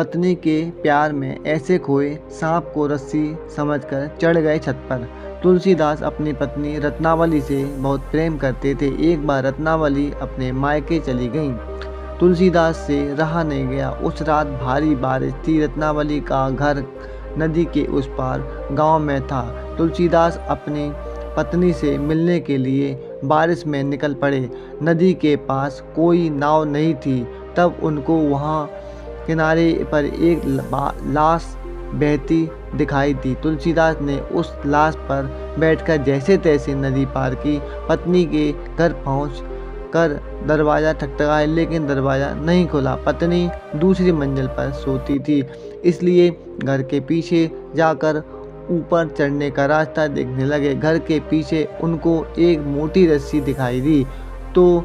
पत्नी के प्यार में ऐसे खोए सांप को रस्सी समझकर चढ़ गए छत पर। तुलसीदास अपनी पत्नी रत्नावली से बहुत प्रेम करते थे। एक बार रत्नावली अपने मायके चली गईं। तुलसीदास से रहा नहीं गया। उस रात भारी बारिश थी। रत्नावली का घर नदी के उस पार गांव में था। तुलसीदास अपनी पत्नी से मिलने के लिए बारिश में निकल पड़े। नदी के पास कोई नाव नहीं थी। तब उनको वहां किनारे पर एक लाश बहती दिखाई दी। तुलसीदास ने उस लाश पर बैठकर जैसे तैसे नदी पार की। पत्नी के घर पहुंच कर दरवाज़ा ठकठकाया, लेकिन दरवाज़ा नहीं खुला। पत्नी दूसरी मंजिल पर सोती थी, इसलिए घर के पीछे जाकर ऊपर चढ़ने का रास्ता देखने लगे। घर के पीछे उनको एक मोटी रस्सी दिखाई दी, तो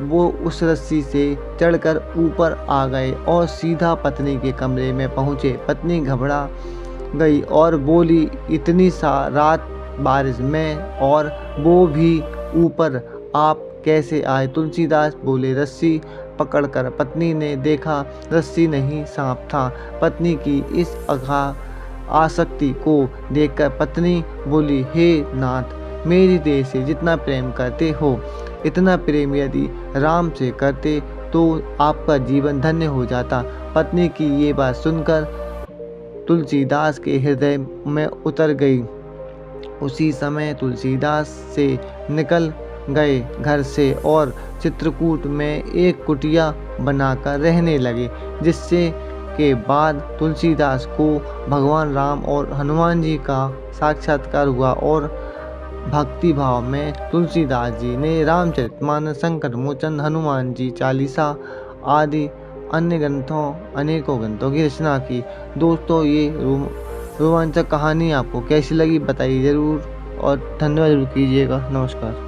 वो उस रस्सी से चढ़कर ऊपर आ गए और सीधा पत्नी के कमरे में पहुँचे। पत्नी घबरा गई और बोली, इतनी सा रात बारिश में, और वो भी ऊपर, आप कैसे आए? तुलसीदास बोले, रस्सी पकड़कर। पत्नी ने देखा रस्सी नहीं, सांप था। पत्नी की इस आसक्ति को देखकर पत्नी बोली, हे नाथ, मेरी देह से जितना प्रेम करते हो, इतना प्रेम यदि राम से करते तो आपका जीवन धन्य हो जाता। पत्नी की ये बात सुनकर तुलसीदास के हृदय में उतर गई। उसी समय तुलसीदास से निकल गए घर से और चित्रकूट में एक कुटिया बनाकर रहने लगे, जिससे के बाद तुलसीदास को भगवान राम और हनुमान जी का साक्षात्कार हुआ और भक्ति भाव में तुलसीदास जी ने रामचरितमानस, संकट मोचन, हनुमान जी चालीसा आदि अन्य अनेकों ग्रंथों की रचना की। दोस्तों, ये रोमांचक कहानी आपको कैसी लगी बताइए ज़रूर, और धन्यवाद जरूर कीजिएगा। नमस्कार।